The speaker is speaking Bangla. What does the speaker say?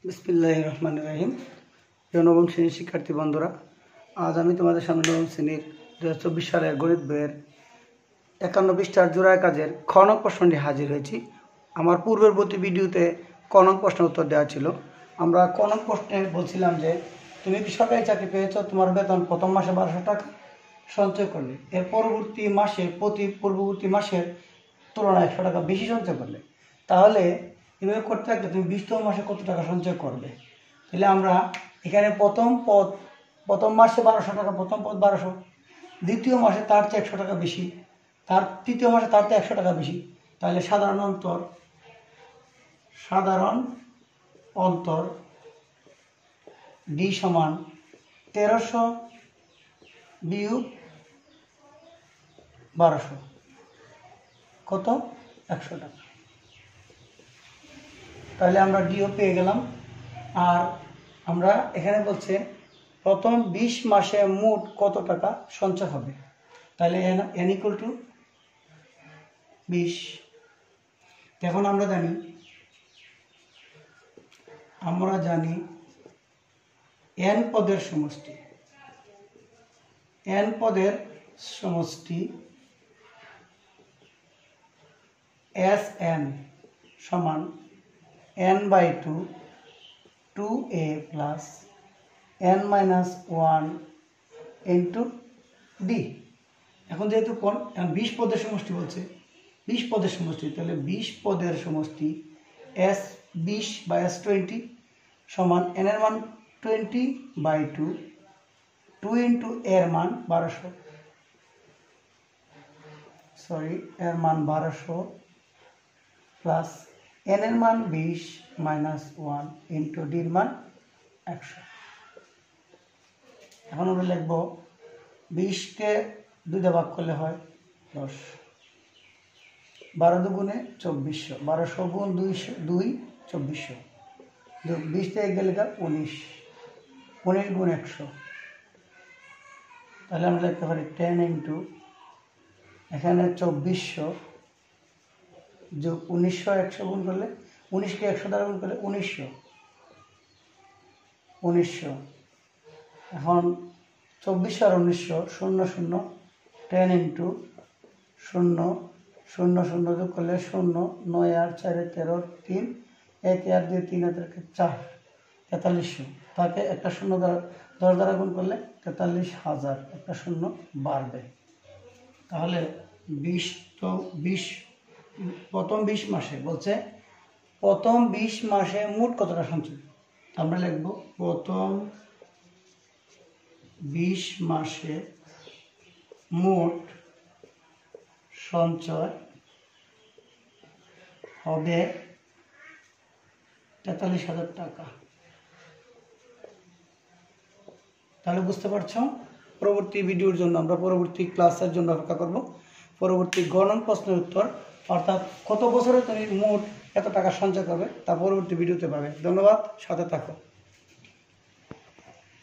বিসমিল্লাহির রহমানির রহিম। নবম শ্রেণীর শিক্ষার্থী বন্ধুরা, আজ আমি তোমাদের সামনে নবম শ্রেণীর 2024 সালের গণিত বইয়ের 51 পৃষ্ঠার জোড়ায় কাজের খ নং প্রশ্নটি হাজির হয়েছি। আমার পূর্ববর্তী ভিডিওতে ক নং প্রশ্নের উত্তর দেওয়া ছিল। আমরা ক নং প্রশ্নে বলছিলাম যে তুমি সরকারি চাকরি পেয়েছ, তোমার বেতন প্রথম মাসে 1200 টাকা সঞ্চয় করলে, এর পরবর্তী মাসে পূর্ববর্তী মাসের তুলনায় 100 টাকা বেশি সঞ্চয় করলে, তাহলে এভাবে করতে থাকলে তুমি 20তম মাসে কত টাকা সঞ্চয় করবে। তাহলে আমরা এখানে প্রথম মাসে 1200 টাকা, প্রথম পদ 1200, দ্বিতীয় মাসে তার চেয়ে 100 টাকা বেশি, তার তৃতীয় মাসে তার চেয়ে 100 টাকা বেশি। তাহলে সাধারণ অন্তর ডি সমান 1300 বিয়োগ 1200 কত? 100 টাকা। তাহলে আমরা ডিও পেয়ে গেলাম। আর আমরা এখানে বলছে প্রথম 20 মাসে মোট কত টাকা সঞ্চয় হবে। তাহলে n ইকুয়াল টু 20। এখন আমরা জানি n পদের সমষ্টি Sn সমান n/2 2a plus n-1 into D. এখন যেহেতু 20 পদের সমষ্টি বলছে, 20 পদের সমষ্টি, তাহলে 20 পদের সমষ্টি S20 বা S20 সমান n এর মান 20/2 2 ইন্টু এর মান 1200, এর মান 1200 প্লাস n এর মান 20 মাইনাস 1 ইন্টু ডির মান 100। এখন আমরা লিখব 20কে 2 দিয়ে ভাগ করলে হয় 10, 12 দুগুণে 2400, 1200 গুণ 2 2400, 20 থেকে গেলে 19 গুণ 100। তাহলে আমরা লিখতে পারি 10 ইন্টু এখানে 2400 যোগ 1900, 100 গুণ করলে 19কে 100 দ্বারা গুণ করলে 1900। এখন 2400 আর 1900 0 0, 10 ইন্টু 0 0 0 যোগ করলে 0, 9 আর 4 13, 3 1 আর 2 3 আর 4 4300। তাকে একটা 0 দ্বারা 10 দ্বারা গুণ করলে 43,000, একটা 0 বাড়বে। তাহলে 20 প্রথম 20 মাসে বলছে প্রথম 20 মাসে মোট কতটা সঞ্চয়। আমরা লিখব প্রথম 20 মাসে মোট সঞ্চয় হবে 43,000 টাকা। তাহলে বুঝতে পারছো, পরবর্তী ভিডিওর জন্য আমরা পরবর্তী ক্লাসের জন্য অপেক্ষা করব। পরবর্তী গ নং প্রশ্নের উত্তর, অর্থাৎ কত বছরে তুমি মোট এত টাকা সঞ্চয় করবে, তা পরবর্তী ভিডিওতে পাবে। ধন্যবাদ, সাথে থাকো।